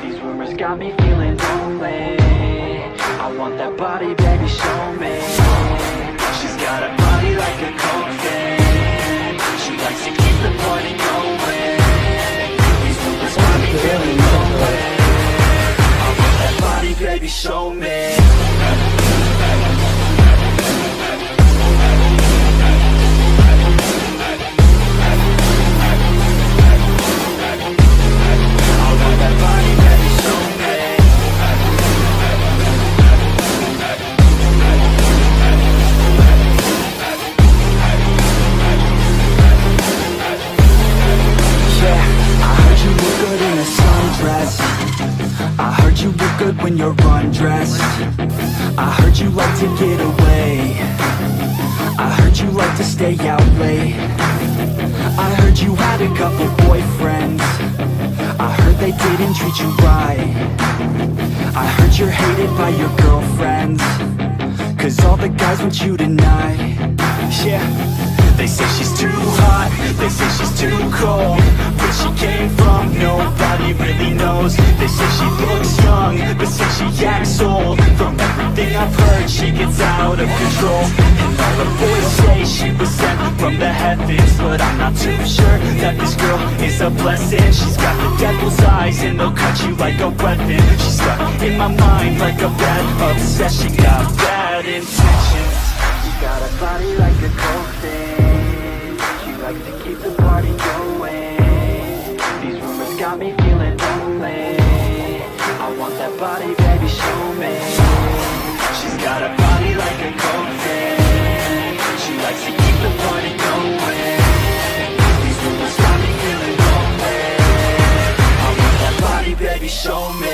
These rumors got me feeling lonely. I want that body, baby, show me. She's got a body like a cocaine. She likes to keep the party going. These rumors got me feeling lonely. I want that body, baby, show me. Good when you're undressed. I heard you like to get away. I heard you like to stay out late. I heard you had a couple boyfriends. I heard they didn't treat you right. I heard you're hated by your girlfriends, 'cause all the guys want you tonight. Yeah. They say she's too hot, they say she's too cold. Where she came from, nobody really knows. They say she looks young, but say she acts old. From everything I've heard, she gets out of control. And all the boys say she was sent from the heavens, but I'm not too sure that this girl is a blessing. She's got the devil's eyes and they'll cut you like a weapon. She's stuck in my mind like a bad obsession. Got bad intentions. She got a body like a cold thing. She likes to keep the party going. These rumors got me feeling lonely. I want that body, baby, show me. She's got a body like a cold thing. She likes to keep the party going. These rumors got me feeling lonely. I want that body, baby, show me.